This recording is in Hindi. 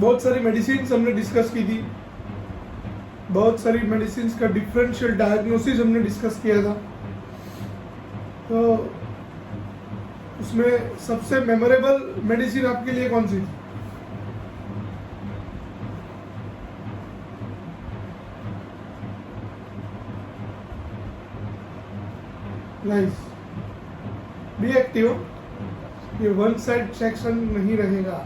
बहुत सारी मेडिसिन हमने डिस्कस की थी, बहुत सारी मेडिसिन का डिफरेंशियल डायग्नोसिस हमने डिस्कस किया था। तो उसमें सबसे मेमोरेबल मेडिसिन आपके लिए कौन सी थी? नाइस, बी एक्टिव, ये वन साइड सेक्शन नहीं रहेगा।